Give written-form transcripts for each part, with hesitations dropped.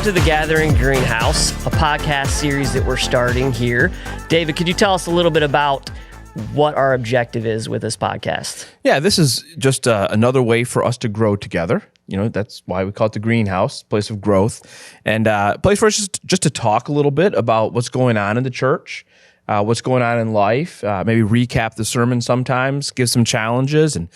Welcome to The Gathering Greenhouse, a podcast series that we're starting here. David, could you tell us a little bit about what our objective is with this podcast? Yeah, this is just another way for us to grow together. You know, that's why we call it the greenhouse, place of growth, and a place for us just to talk a little bit about what's going on in the church, what's going on in life, maybe recap the sermon sometimes, give some challenges, and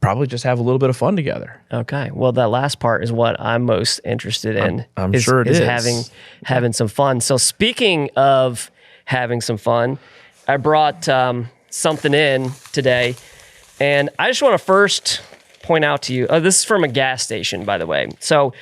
probably just have a little bit of fun together. Okay. Well, that last part is what I'm most interested in. I'm sure it is. Having some fun. So speaking of having some fun, I brought something in today, and I just want to first point out to you, this is from a gas station, by the way. So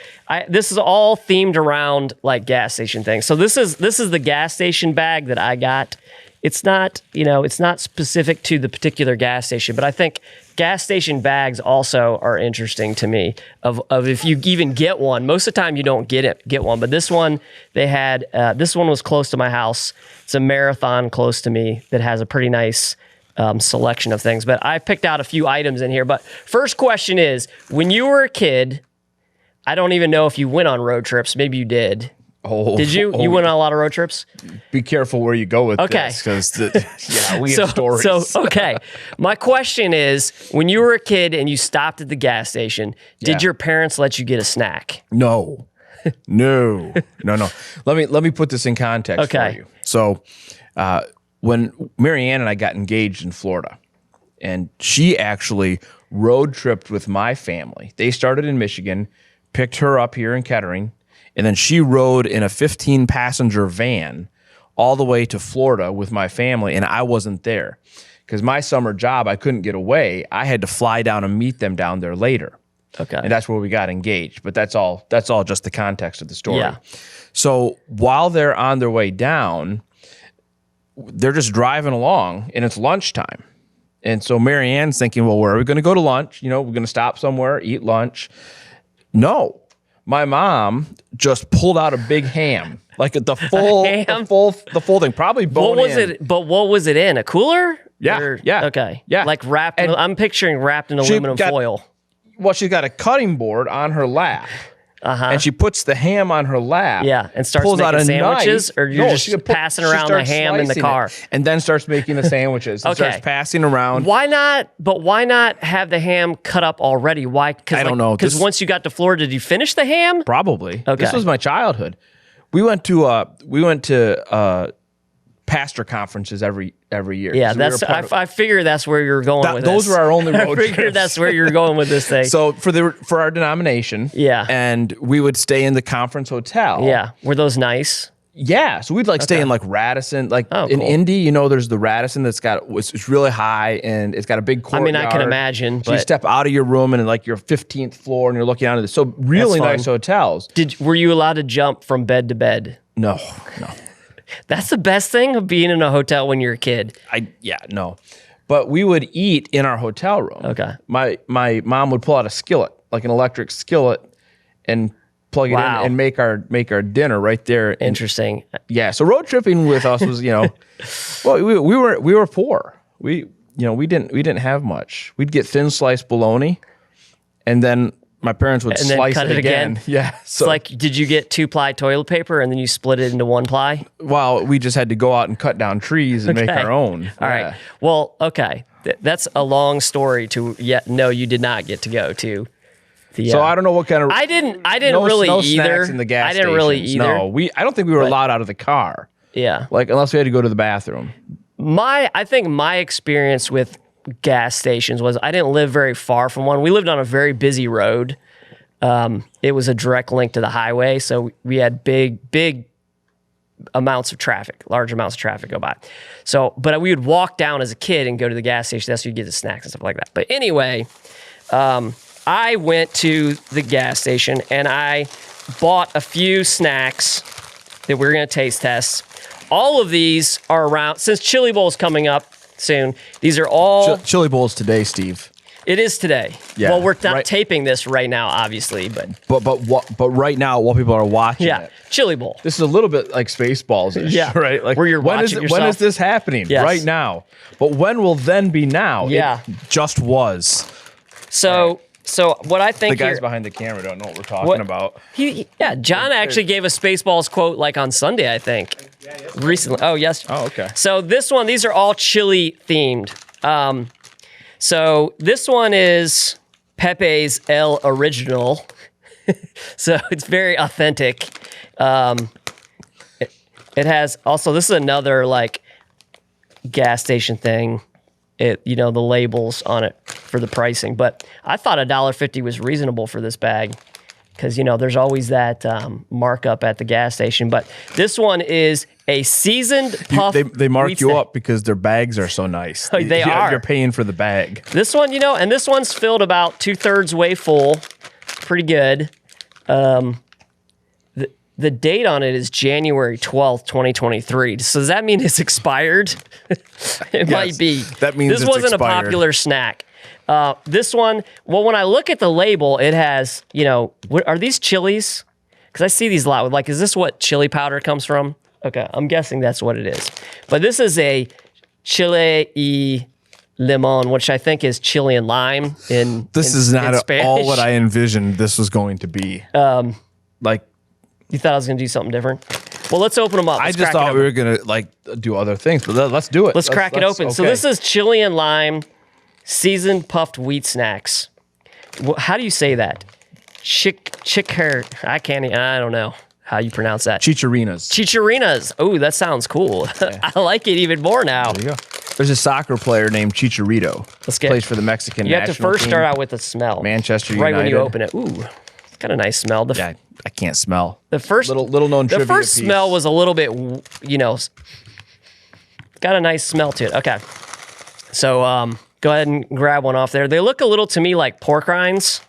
this is all themed around like gas station things. So this is the gas station bag that I got. It's not, it's not specific to the particular gas station, but I think gas station bags also are interesting to me of if you even get one. Most of the time you don't get one, but this one they had, this one was close to my house. It's a Marathon close to me that has a pretty nice selection of things, but I picked out a few items in here. But first question is, when you were a kid, I don't even know if you went on road trips. Maybe you did. Did you? You went on a lot of road trips? Be careful where you go with this, because we have stories. Okay. My question is, when you were a kid and you stopped at the gas station, did your parents let you get a snack? No. Let me put this in context for you. So, when Marianne and I got engaged in Florida, and she actually road tripped with my family. They started in Michigan, picked her up here in Kettering, and then she rode in a 15-passenger van all the way to Florida with my family, and I wasn't there. Because my summer job, I couldn't get away. I had to fly down and meet them down there later. Okay. And that's where we got engaged. But that's all just the context of the story. Yeah. So while they're on their way down, they're just driving along, and it's lunchtime. And so Marianne's thinking, well, where are we going to go to lunch? We're going to stop somewhere, eat lunch. No. My mom just pulled out a big ham, like the full thing, probably bone What was it? But what was it in? A cooler? Yeah. Okay. Yeah. Like wrapped. I'm picturing wrapped in aluminum foil. Well, she's got a cutting board on her lap. And she puts the ham on her lap. Yeah, and starts making sandwiches, or you're just passing around the ham in the car, and then starts making the sandwiches. And starts passing around. Why not? But why not have the ham cut up already? Why? I don't know. Because once you got to Florida, did you finish the ham? Probably. Okay. This was my childhood. We went to pastor conferences every year. Yeah, I figure that's where you're going with those this. were our only road trips. I figured that's where you're going with this thing. So for our denomination, and we would stay in the conference hotel. Yeah, were those nice? Yeah, so we'd stay in like Radisson, in Indy. There's the Radisson it's really high and it's got a big courtyard. I can imagine. So you step out of your room and like your 15th floor and you're looking out of this. So really nice hotels. Were you allowed to jump from bed to bed? No. That's the best thing of being in a hotel when you're a kid. No. But we would eat in our hotel room. Okay. My mom would pull out a skillet, like an electric skillet, and plug it in and make our dinner right there. Interesting. Yeah. So road tripping with us was, well, we were poor. We didn't have much. We'd get thin sliced bologna, and then my parents would slice cut it again. Yeah. So, it's like, did you get 2-ply toilet paper and then you split it into 1-ply? Well, we just had to go out and cut down trees and make our own. All right. Well, okay. That's a long story no, you did not get to go to. So I don't know what kind of. I didn't really either. Snacks in the gas I didn't really stations. either. No, I don't think we were allowed out of the car. Yeah. Unless we had to go to the bathroom. I think my experience with gas stations was I didn't live very far from one. We lived on a very busy road. It was a direct link to the highway, so we had big amounts of traffic, large amounts of traffic go by. So, but we would walk down as a kid and go to the gas station. That's where you get the snacks and stuff like that. But anyway, I went to the gas station and I bought a few snacks that we're going to taste test. All of these are around, since Chili Bowl's coming up soon, these are all... Chili Bowl's today, Steve. It is today. Yeah, well, we're not taping this right now, obviously, but right now, while people are watching it, Chili Bowl. This is a little bit like Spaceballs, right? Like where you're watching yourself. When is this happening? Yes. Right now. But when will then be now? Yeah, it just was. So So what I think The guys here, behind the camera don't know what we're talking about. John actually gave a Spaceballs quote like on Sunday, I think. Recently. Oh, yes. Oh, okay. So this one, these are all chili themed. So this one is Pepe's El Original. So it's very authentic. It has also, this is another like gas station thing. The labels on it for the pricing, but I thought $1.50 was reasonable for this bag because there's always that markup at the gas station. But this one is a seasoned puff. They mark you up because their bags are so nice. They are. You're paying for the bag. This one, and this one's filled about 2/3 way full. Pretty good. The date on it is January 12th, 2023. So does that mean it's expired? It might be. That means this wasn't expired. a popular snack. This one, well, when I look at the label, it has, are these chilies? Because I see these a lot. Like, is this what chili powder comes from? Okay, I'm guessing that's what it is. But this is a chili-limon, which I think is chili and lime This is not at all what I envisioned this was going to be. You thought I was going to do something different? Well, let's open them up. I just thought we were going to do other things, but let's do it. Let's crack it open. Okay. So this is chili and lime seasoned puffed wheat snacks. How do you say that? I don't know how you pronounce that. Chicharinas. Chicharinas. Oh, that sounds cool. Yeah. I like it even more now. There you go. There's a soccer player named Chicharito. Plays for the Mexican national team. You have to first start out with the smell. Manchester United. Right when you open it. Ooh, it's got a nice smell. Yeah, I can't smell. The first little known trivia The first piece. smell was a little bit, got a nice smell to it. Okay. So go ahead and grab one off there. They look a little to me like pork rinds.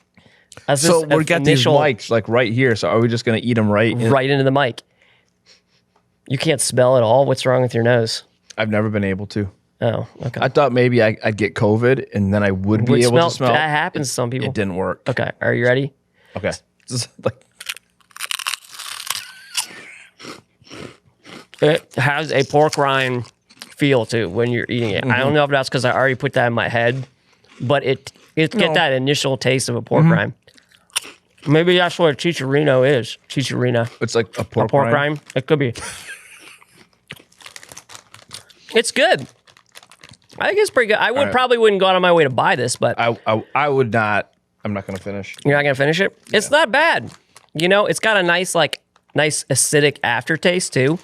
So we got these mics like right here. So are we just going to eat them right into the mic? You can't smell at all? What's wrong with your nose? I've never been able to. Oh, okay. I thought maybe I'd get COVID and then I would be able to smell. That happens to some people. It didn't work. Okay. Are you ready? Okay. It has a pork rind feel to it when you're eating it. I don't know if that's because I already put that in my head, but it get that initial taste of a pork rind. Maybe that's what a chicharino is. Chicharina. It's like a pork rind. It could be. It's good. I think it's pretty good. I probably wouldn't go out of my way to buy this, but I would not. I'm not going to finish. You're not going to finish it? Yeah. It's not bad. It's got a nice acidic aftertaste too.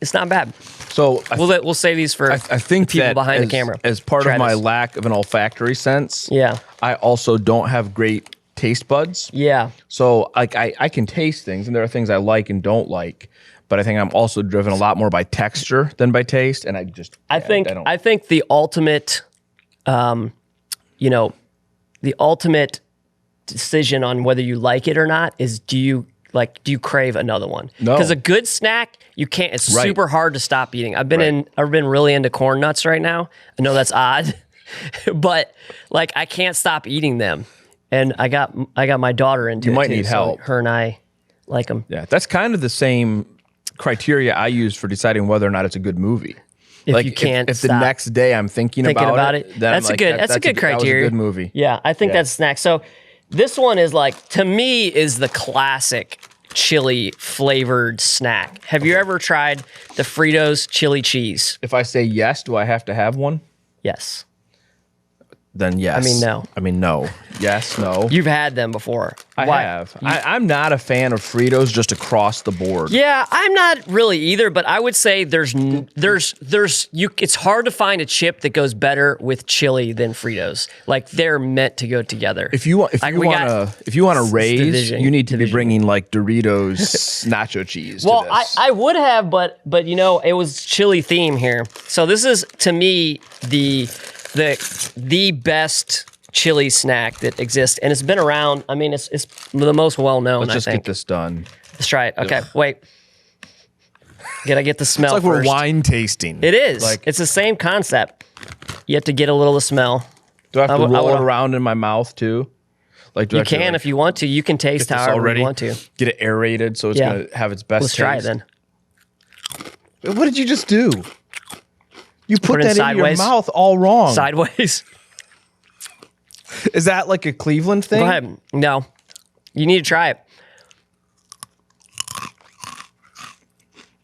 It's not bad. So we'll save these for I think people that behind the camera. As part of my lack of an olfactory sense, I also don't have great taste buds. Yeah. So I can taste things, and there are things I like and don't like. But I think I'm also driven a lot more by texture than by taste, and I think the ultimate, the ultimate decision on whether you like it or not is do you crave another one? No. Because a good snack, you can't. It's super hard to stop eating. I've been really into corn nuts right now. I know that's odd, but I can't stop eating them. And I got my daughter into it. You might need help. Her and I like them. Yeah, that's kind of the same criteria I use for deciding whether or not it's a good movie. If you can't if the next day I'm thinking about it, that's a good criteria. That was a good movie. Yeah, I think that's a snack. So this one is to me is the classic chili flavored snack. Have you ever tried the Fritos chili cheese? If I say yes, do I have to have one? Yes. Then yes. No. No. Yes, no. You've had them before. I have. I'm not a fan of Fritos just across the board. Yeah, I'm not really either, but I would say it's hard to find a chip that goes better with chili than Fritos. They're meant to go together. If you want to raise, you need to be bringing Doritos nacho cheese. Well, to this. I would have, but it was chili theme here. So this is to me the best chili snack that exists, and it's been around. I mean, it's the most well known. Let's just get this done. Let's try it. Okay, wait. Gotta get the smell. It's like first. We're wine tasting. It is. It's the same concept. You have to get a little of the smell. Do I have to roll it around in my mouth too? You can if you want to. You can taste however you want to. Get it aerated so it's gonna have its best. Let's try it then. What did you just do? You put that in your mouth all wrong. Sideways. Is that like a Cleveland thing? Go ahead. No. You need to try it.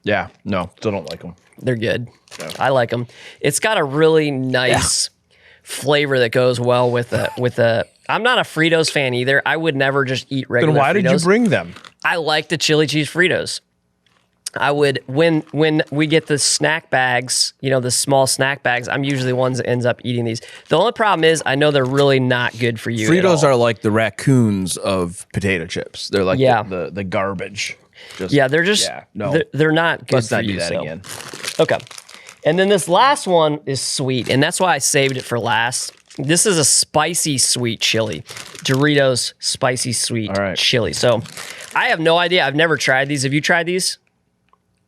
Yeah. No, still don't like them. They're good. Yeah. I like them. It's got a really nice flavor that goes well with a. I'm not a Fritos fan either. I would never just eat regular Fritos. Then why did you bring them? I like the chili cheese Fritos. I would, when we get the snack bags, the small snack bags, I'm usually the ones that ends up eating these. The only problem is I know they're really not good for you. Fritos are like the raccoons of potato chips. They're like the garbage. They're just, they're not good Let's for not you. do that again. Okay. And then this last one is sweet, and that's why I saved it for last. This is a spicy sweet chili. Doritos spicy sweet chili. So I have no idea. I've never tried these. Have you tried these?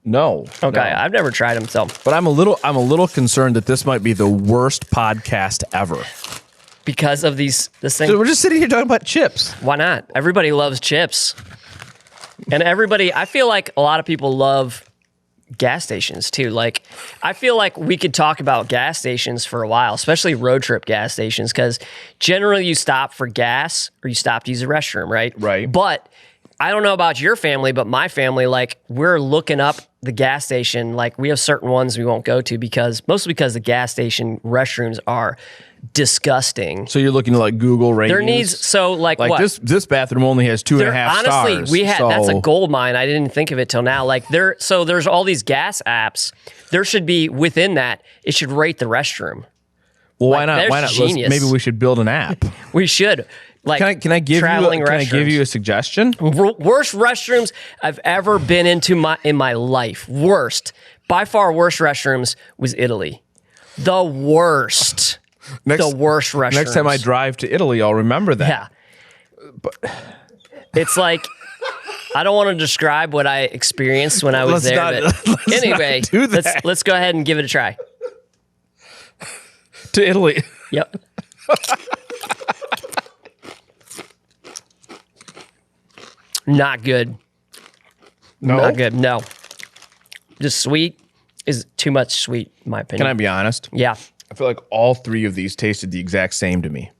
No. Okay, no. I've never tried them. So, but I'm a little concerned that this might be the worst podcast ever because of this thing. So we're just sitting here talking about chips. Why not? Everybody loves chips, and I feel like a lot of people love gas stations too. Like, I feel like we could talk about gas stations for a while, especially road trip gas stations, because generally you stop for gas or you stop to use the restroom, right? Right. But I don't know about your family, but my family, like, we're looking up the gas station. Like, we have certain ones we won't go to mostly because the gas station restrooms are disgusting. So you're looking to like Google ratings? There needs, like what? This bathroom only has 2.5 stars. Honestly, that's a gold mine. I didn't think of it till now. Like there's all these gas apps. There should be within that, it should rate the restroom. Well, why not? Genius. Maybe we should build an app. We should. Like, can I give you a suggestion? Worst restrooms I've ever been into in my life. By far worst restrooms was Italy. The worst. The worst restrooms. Next time I drive to Italy, I'll remember that. Yeah. But it's like, I don't want to describe what I experienced when I was there. Anyway, let's go ahead and give it a try. To Italy. Yep. Not good. No? Not good. No. Just sweet is too much sweet, in my opinion. Can I be honest? Yeah. I feel like all three of these tasted the exact same to me.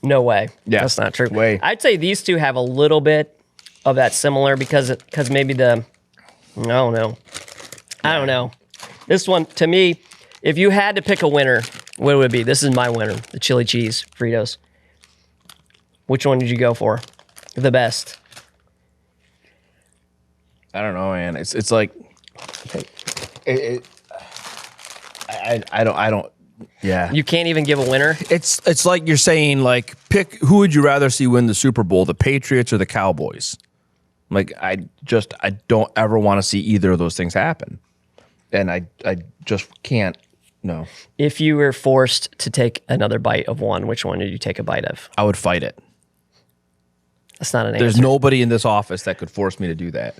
No way. Yeah. That's not true. Way. I'd say these two have a little bit of that similar because maybe I don't know. This one, to me, if you had to pick a winner, what would it be? This is my winner, the chili cheese Fritos. Which one did you go for? The best. I don't know, man. It's like, I don't. Yeah. You can't even give a winner. It's like you're saying, like, pick who would you rather see win the Super Bowl, the Patriots or the Cowboys? Like, I don't ever want to see either of those things happen, and I just can't. No. If you were forced to take another bite of one, which one did you take a bite of? I would fight it. That's not an answer. There's nobody in this office that could force me to do that,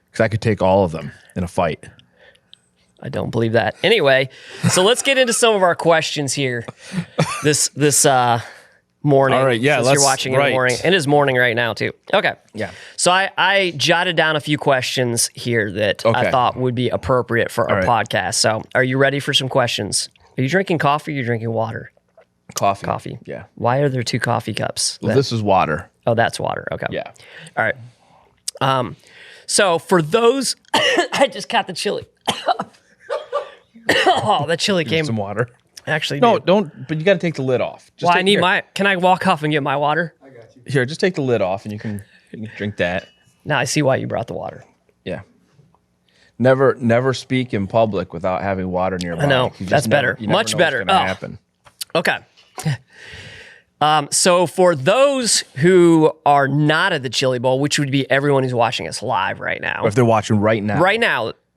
because I could take all of them in a fight. I don't believe that. Anyway, so let's get into some of our questions here this morning. All right, yeah. Since you're watching in the morning. It is morning right now, too. Okay. Yeah. So I jotted down a few questions here that I thought would be appropriate for our podcast. So are you ready for some questions? Are you drinking coffee or are you drinking water? Coffee. Yeah. Why are there two coffee cups? Well, this is water. Oh, that's water. Okay. Yeah. All right. So for those, I just caught the chili. Oh, that chili came. Some water. Actually, no, don't. But you got to take the lid off. I need my. Can I walk off and get my water? I got you. Here, just take the lid off, and you can drink that. Now I see why you brought the water. Yeah. Never speak in public without having water nearby. I know. That's better. Much better. What's gonna happen. Okay. So for those who are not at the Chili Bowl, which would be everyone who's watching us live right now. Or if they're watching right now.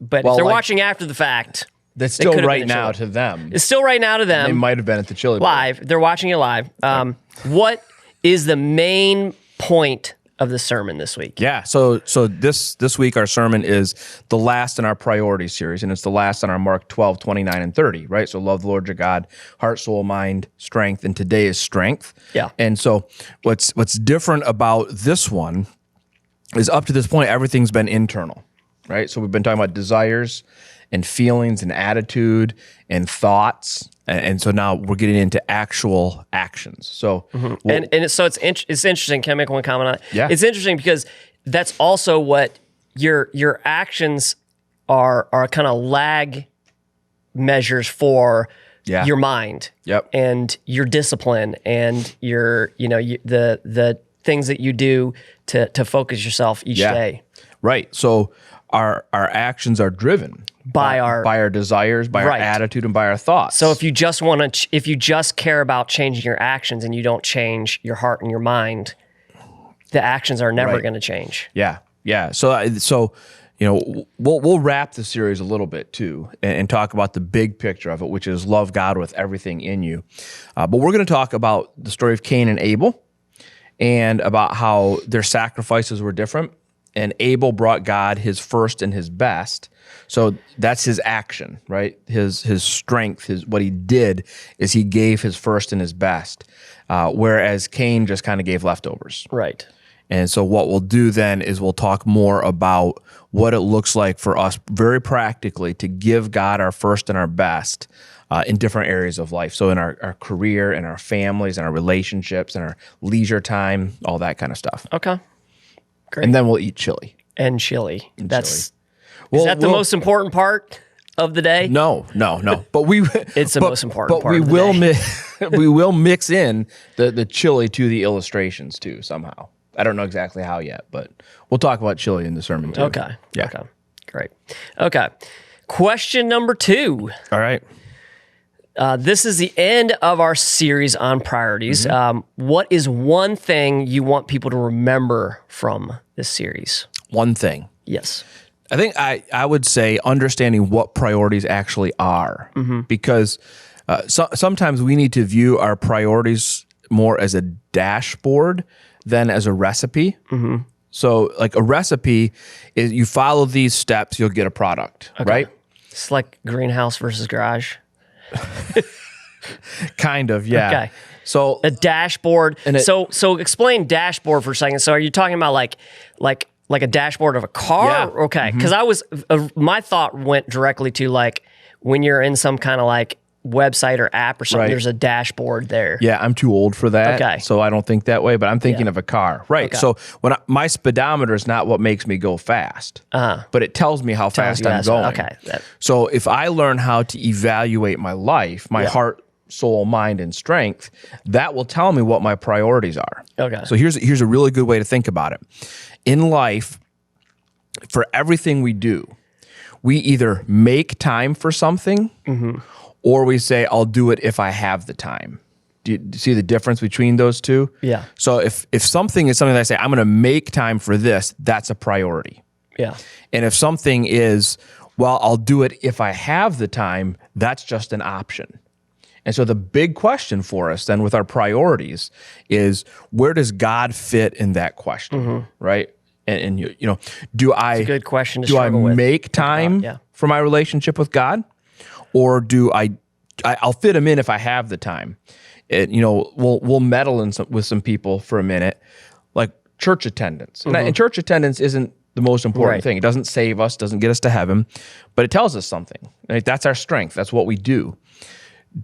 But if they're watching after the fact. That's still right now to them. It's still right now to them. They might have been at the Chili Bowl. Live. They're watching it live. What is the main point of the sermon this week? Yeah. So this week our sermon is the last in our priority series, and it's the last on our Mark 12, 29, and 30, right? So love the Lord your God, heart, soul, mind, strength, and today is strength. Yeah. And so what's different about this one is up to this point, everything's been internal, right? So we've been talking about desires and feelings and attitude and thoughts. And so now we're getting into actual actions. So, so it's interesting. Can I make one comment on it? Yeah. It's interesting because that's also what your actions are kind of lag measures for your mind. Yep. And your discipline and the things that you do to focus yourself each day. Right. So our actions are driven by our desires, by our attitude, and by our thoughts. So if you just care about changing your actions and you don't change your heart and your mind, the actions are never going to change. Yeah. Yeah. So we'll wrap the series a little bit too and talk about the big picture of it, which is love God with everything in you. But we're going to talk about the story of Cain and Abel and about how their sacrifices were different. And Abel brought God his first and his best. So that's his action, right? His strength, what he did is he gave his first and his best, whereas Cain just kind of gave leftovers. Right. And so what we'll do then is we'll talk more about what it looks like for us very practically to give God our first and our best in different areas of life. So in our career, in our families, in our relationships, in our leisure time, all that kind of stuff. Okay. Great. And then we'll eat chili. And chili. Is that the most important part of the day? No. But it's the most important part. But of the day. we will mix in the chili to the illustrations too somehow. I don't know exactly how yet, but we'll talk about chili in the sermon too. Okay. Yeah. Okay. Great. Okay. Question number 2. All right. This is the end of our series on priorities. What is one thing you want people to remember from this series? One thing. Yes. I think I would say understanding what priorities actually are, because sometimes we need to view our priorities more as a dashboard than as a recipe. So like a recipe is you follow these steps, you'll get a product, right? It's like greenhouse versus garage. Kind of, yeah. Okay. So a dashboard. So explain dashboard for a second. So are you talking about like a dashboard of a car? Yeah. Okay. Because my thought went directly to like when you're in some kind of like website or app or something, there's a dashboard there. Yeah, I'm too old for that. Okay. So I don't think that way, but I'm thinking of a car. Right. Okay. So my speedometer is not what makes me go fast, but it tells me how fast I'm going. Okay. So if I learn how to evaluate my life, my heart, soul, mind, and strength, that will tell me what my priorities are. Okay. So here's a really good way to think about it. In life, for everything we do, we either make time for something or we say, I'll do it if I have the time. Do you see the difference between those two? Yeah. So if something is something that I say, I'm going to make time for this, that's a priority. Yeah. And if something is, well, I'll do it if I have the time, that's just an option. And so the big question for us then with our priorities is, where does God fit in that question, right? And do I It's a good question to do I struggle with. make time for my relationship with God, or do I'll fit him in if I have the time? We'll meddle with some people for a minute, like church attendance. And church attendance isn't the most important thing. It doesn't save us, doesn't get us to heaven, but it tells us something. Like, that's our strength. That's what we do.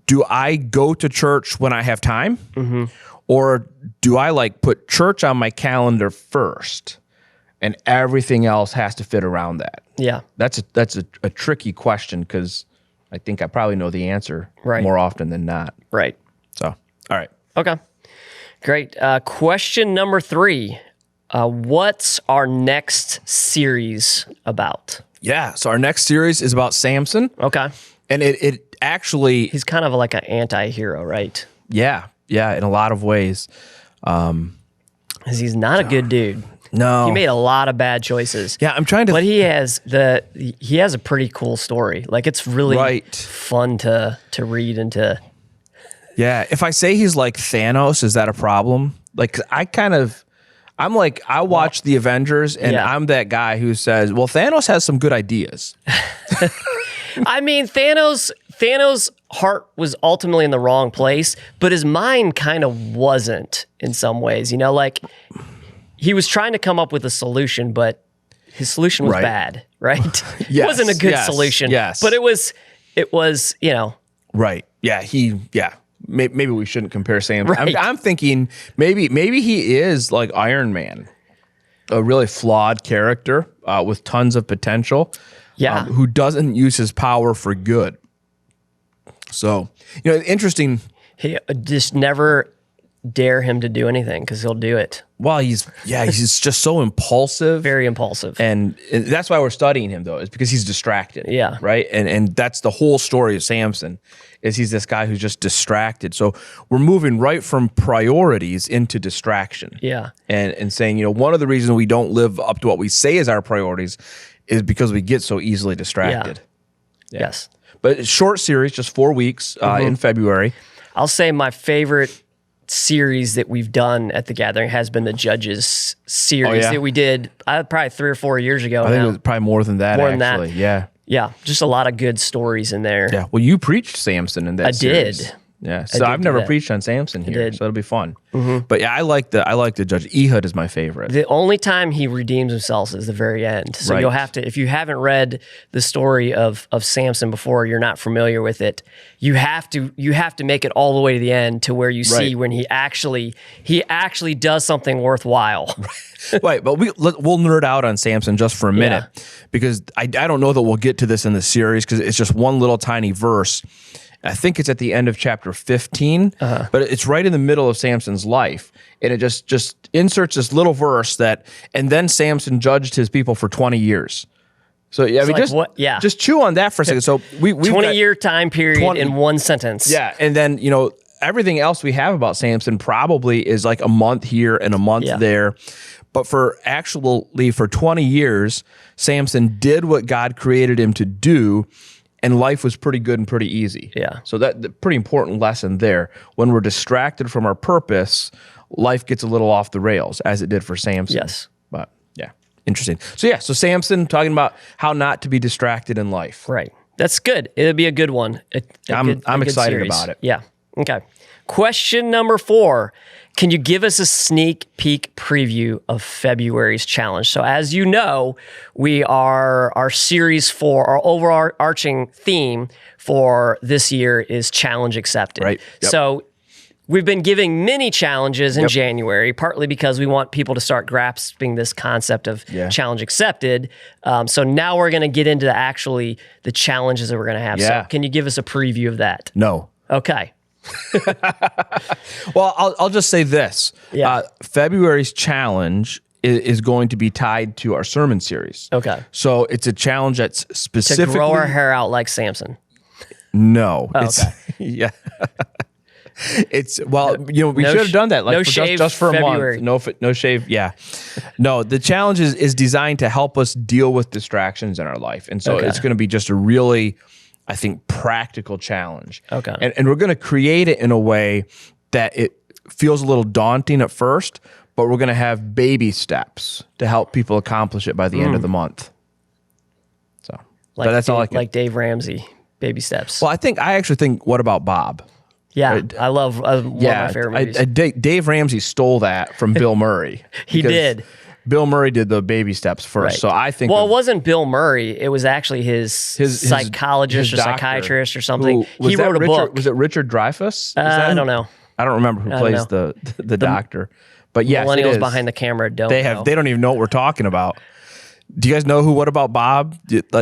Do I go to church when I have time? Or do I put church on my calendar first and everything else has to fit around that? Yeah. That's a tricky question because I think I probably know the answer more often than not. Right. So, all right. Okay. Great. Question number 3. What's our next series about? Yeah. So our next series is about Samson. Okay. And it actually... He's kind of like an anti-hero, right? Yeah. Yeah, in a lot of ways. Because he's not a good dude. No. He made a lot of bad choices. Yeah, I'm trying to... But he has a pretty cool story. Like, it's really fun to read and to... Yeah, if I say he's like Thanos, is that a problem? Like, I'm like, I watch the Avengers, and I'm that guy who says, well, Thanos has some good ideas. I mean, Thanos' heart was ultimately in the wrong place, but his mind kind of wasn't in some ways. Like, he was trying to come up with a solution, but his solution was bad, right? It Yes, wasn't a good yes, solution. yes. But it was, Right. Yeah. Maybe we shouldn't compare Samson. Right. I'm thinking maybe he is like Iron Man, a really flawed character with tons of potential. Yeah. Who doesn't use his power for good. So, interesting. he just never dare him to do anything because he'll do it. Well, he's just so impulsive. Very impulsive. And that's why we're studying him, though, is because he's distracted. Yeah. Right? And that's the whole story of Samson, is he's this guy who's just distracted. So we're moving right from priorities into distraction. Yeah. And saying, one of the reasons we don't live up to what we say is our priorities is because we get so easily distracted. Yeah. Yes. But it's short series, just 4 weeks in February. I'll say my favorite series that we've done at the gathering has been the Judges series that we did probably 3 or 4 years ago. I think it was probably more than that, actually. Yeah. Yeah, just a lot of good stories in there. Yeah. Well, you preached Samson in that series. did. Yeah. So I've never preached on Samson here, so it'll be fun. But yeah, I like the Judge. Ehud is my favorite. The only time he redeems himself is the very end. So you'll have to, if you haven't read the story of Samson before, you're not familiar with it. You have to make it all the way to the end to where you see when he actually does something worthwhile. Right, but we'll nerd out on Samson just for a minute because I don't know that we'll get to this in the series because it's just one little tiny verse. I think it's at the end of chapter 15, but it's right in the middle of Samson's life. And it just inserts this little verse and then Samson judged his people for 20 years. So just chew on that for a second. So we've 20-year time period in one sentence. Yeah, and then, everything else we have about Samson probably is like a month here and a month there. But for 20 years, Samson did what God created him to do, and life was pretty good and pretty easy. Yeah. So the pretty important lesson there. When we're distracted from our purpose, life gets a little off the rails, as it did for Samson. Yes. But yeah, interesting. So Samson talking about how not to be distracted in life. Right. That's good. It'll be a good one. I'm excited about it. Yeah. Okay. Question number 4. Can you give us a sneak peek preview of February's challenge? So as you know, our series for our overarching theme for this year is challenge accepted. Right. Yep. So we've been giving mini challenges in January, partly because we want people to start grasping this concept of challenge accepted. So now we're going to get into the challenges that we're going to have. Yeah. So can you give us a preview of that? No. Okay. Well, I'll just say this. February's challenge is going to be tied to our sermon series. Okay. So it's a challenge that's specifically... To grow our hair out like Samson. No. Oh, okay. Yeah. We should have done that just for a February. month. No shave. Yeah. No, the challenge is designed to help us deal with distractions in our life. And so it's going to be just a really, I think, practical challenge. Okay. And we're going to create it in a way that it feels a little daunting at first, but we're going to have baby steps to help people accomplish it by the end of the month. So that's all I can. Like Dave Ramsey, baby steps. Well, I actually think, what about Bob? Yeah, I love one of my favorite movies. Dave Ramsey stole that from Bill Murray. He did. Bill Murray did the baby steps first, right. So I think... Well, it wasn't Bill Murray. It was actually his psychologist or psychiatrist or something. He wrote a book. Was it Richard Dreyfuss? I don't know. I don't remember who plays the doctor. But yes, millennials behind the camera don't know. They don't even know what we're talking about. Do you guys know What About Bob? It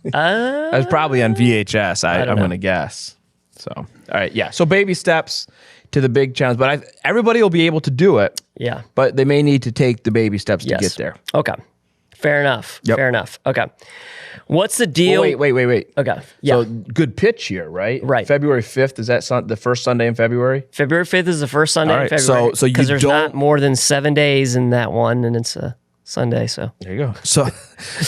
was probably on VHS, I'm going to guess. So, all right, yeah. So baby steps to the big challenge, but everybody will be able to do it. Yeah. But they may need to take the baby steps to get there. Okay. Fair enough. Yep. Fair enough. Okay. What's the deal? Oh, wait. Okay. Yeah. So good pitch here, right? Right. February 5th, is that the first Sunday in February? February 5th is the first Sunday in February. So you because there's not more than 7 days in that one, and it's a Sunday, so. There you go. So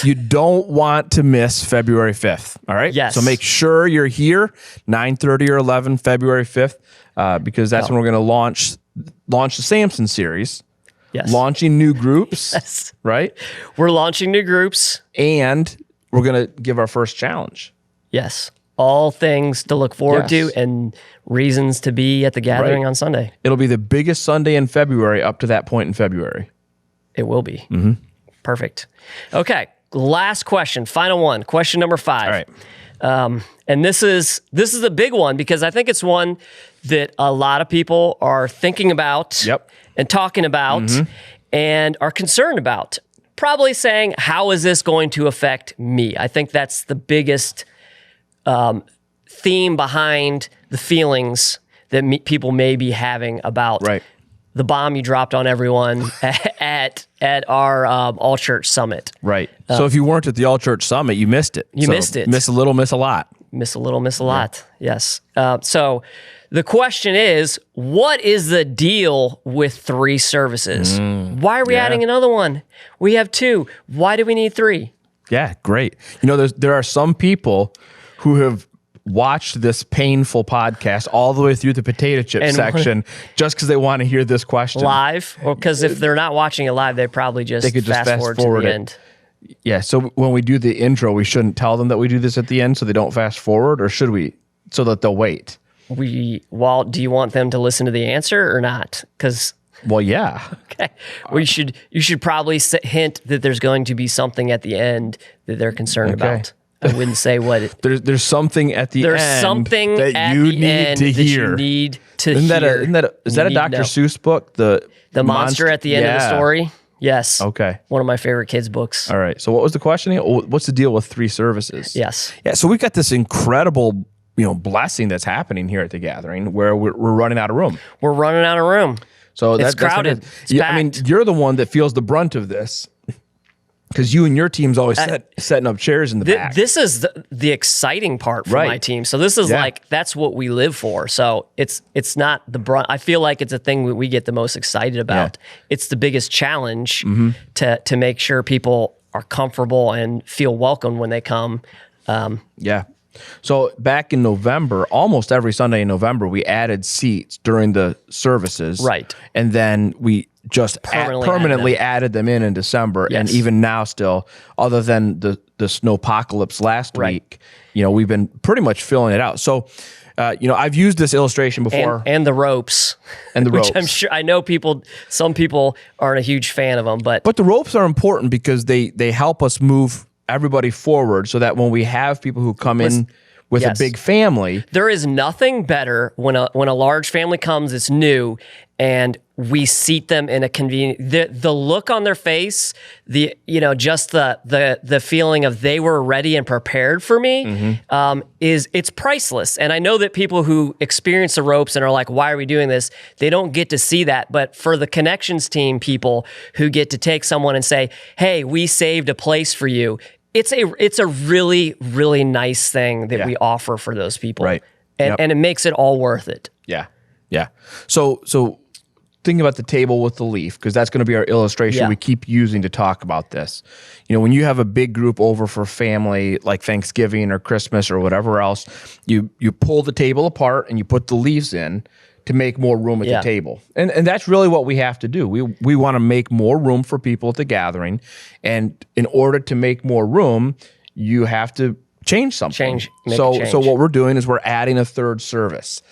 you don't want to miss February 5th, all right? Yes. So make sure you're here, 9:30 or 11, February 5th, because that's when we're going to launch the Samson series. Yes. Launching new groups, Yes. right? We're launching new groups. And we're going to give our first challenge. Yes. All things to look forward to and reasons to be at the gathering on Sunday. It'll be the biggest Sunday in February up to that point in February. It will be. Perfect. Okay. Last question. Final one. Question number 5. All right. And this is a big one because I think it's one that a lot of people are thinking about and talking about and are concerned about. Probably saying, how is this going to affect me? I think that's the biggest theme behind the feelings that people may be having about the bomb you dropped on everyone at our all church summit. Right. So if you weren't at the all church summit, you missed it. You missed it. Miss a little, miss a lot. Miss a little, miss a lot. Yes. So the question is, what is the deal with 3 services? Why are we adding another one? We have 2. Why do we need 3? Yeah, great. There are some people who have watched this painful podcast all the way through the potato chip section just because they want to hear this question. Live? Or because if they're not watching it live, they probably just fast forward to the end. Yeah, so when we do the intro, we shouldn't tell them that we do this at the end so they don't fast forward, or should we? So that they'll wait. Do you want them to listen to the answer or not? Well, yeah. Okay. You should probably hint that there's going to be something at the end that they're concerned about. I wouldn't say what. There's something at the end. There's something that you need to hear. You need to Isn't hear. Is that a Dr. Seuss book? The monster at the end of the story. Yes. Okay. One of my favorite kids' books. All right. So what was the question? What's the deal with 3 services? Yes. Yeah. So we've got this incredible, blessing that's happening here at the gathering where we're running out of room. We're running out of room. So it's crowded. It's packed. I mean, you're the one that feels the brunt of this because you and your team's always setting up chairs in the back. This is the exciting part for my team. So this is that's what we live for. So it's not the brunt. I feel like it's a thing we get the most excited about. Yeah. It's the biggest challenge to make sure people are comfortable and feel welcome when they come. So back in November, almost every Sunday in November, we added seats during the services. Right. And then we just permanently added them in December. Yes. And even now still, other than the snowpocalypse last week, we've been pretty much filling it out. So, I've used this illustration before. And the ropes. And the ropes. Which I'm sure, I know some people aren't a huge fan of them, but the ropes are important because they help us move everybody forward so that when we have people who come in with a big family. There is nothing better when a large family comes, it's new, and we seat them in a convenient, the look on their face, just the feeling of they were ready and prepared for me, it's priceless. And I know that people who experience the ropes and are like, why are we doing this? They don't get to see that. But for the connections team people who get to take someone and say, hey, we saved a place for you. It's a really, really nice thing that we offer for those people. Right. And it makes it all worth it. Yeah. Yeah. So thinking about the table with the leaf, because that's going to be our illustration we keep using to talk about this. When you have a big group over for family, like Thanksgiving or Christmas or whatever else, you pull the table apart and you put the leaves in to make more room at the table. And that's really what we have to do. We want to make more room for people at the gathering. And in order to make more room, you have to change something. So what we're doing is we're adding a 3rd service.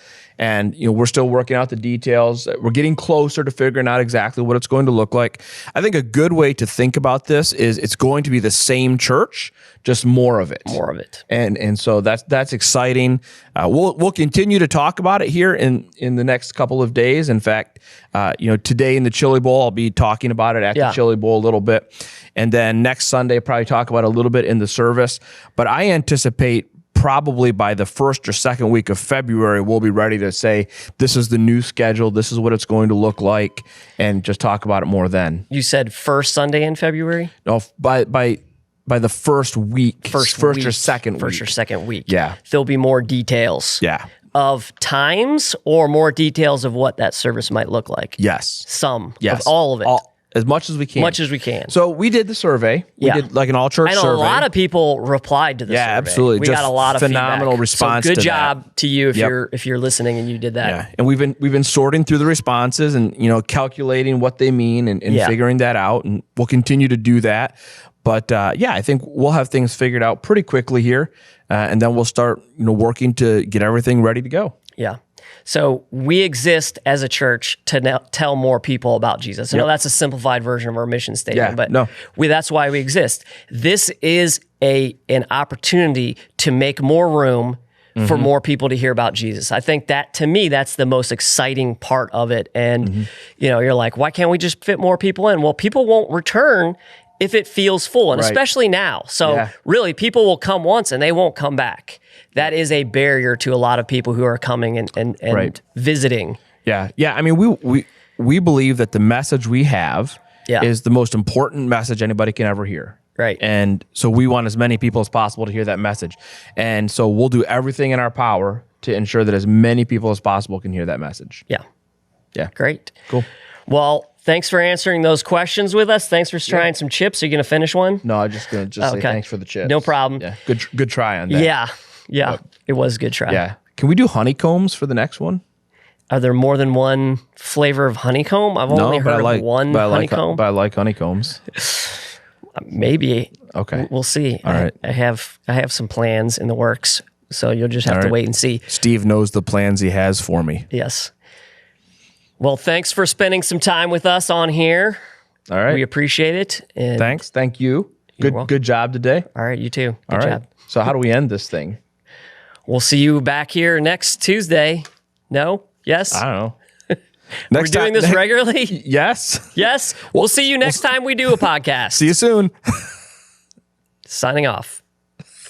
And we're still working out the details. We're getting closer to figuring out exactly what it's going to look like. I think a good way to think about this is it's going to be the same church, just more of it. More of it. And so that's exciting. We'll continue to talk about it here in the next couple of days. In fact, today in the Chili Bowl, I'll be talking about it at the Chili Bowl a little bit. And then next Sunday, I'll probably talk about it a little bit in the service. But I anticipate probably by the 1st or 2nd week of February, we'll be ready to say, this is the new schedule, this is what it's going to look like, and just talk about it more then. You said first Sunday in February? No, by the first week. First or second week. First or second week. Yeah. There'll be more details. Yeah. Of times or more details of what that service might look like? Yes. Some. Yes. Of all of it. As much as we can. Much as we can. So we did the survey. We did like an all-church survey. And a lot of people replied to the survey. Yeah, absolutely. We got a lot of phenomenal feedback. response so good to job that. to you if you're listening and you did that. Yeah. And we've been sorting through the responses and calculating what they mean and figuring that out, and we'll continue to do that. But I think we'll have things figured out pretty quickly here, and then we'll start working to get everything ready to go. Yeah. So we exist as a church to tell more people about Jesus. I know that's a simplified version of our mission statement, but that's why we exist. This is an opportunity to make more room for more people to hear about Jesus. I think that, to me, that's the most exciting part of it. And, you're like, why can't we just fit more people in? Well, people won't return if it feels full, and especially now. So really, people will come once and they won't come back. That is a barrier to a lot of people who are coming and visiting. Yeah. I mean, we believe that the message we have is the most important message anybody can ever hear. Right. And so we want as many people as possible to hear that message. And so we'll do everything in our power to ensure that as many people as possible can hear that message. Yeah. Yeah. Great. Cool. Well, thanks for answering those questions with us. Thanks for trying some chips. Are you going to finish one? No, I'm just going to say thanks for the chips. No problem. Yeah. Good try on that. Yeah. It was a good try. Yeah. Can we do honeycombs for the next one? Are there more than one flavor of honeycomb? I've only heard of one honeycomb. But I like honeycombs. Maybe. Okay. We'll see. All right. I have some plans in the works, so you'll just have to wait and see. Steve knows the plans he has for me. Yes. Well, thanks for spending some time with us on here. All right. We appreciate it. And thanks. Thank you. Good job today. All right, you too. Good job. So how do we end this thing? We'll see you back here next Tuesday. No? Yes? I don't know. We're doing this regularly? Yes. Yes? We'll see you next time we do a podcast. See you soon. Signing off.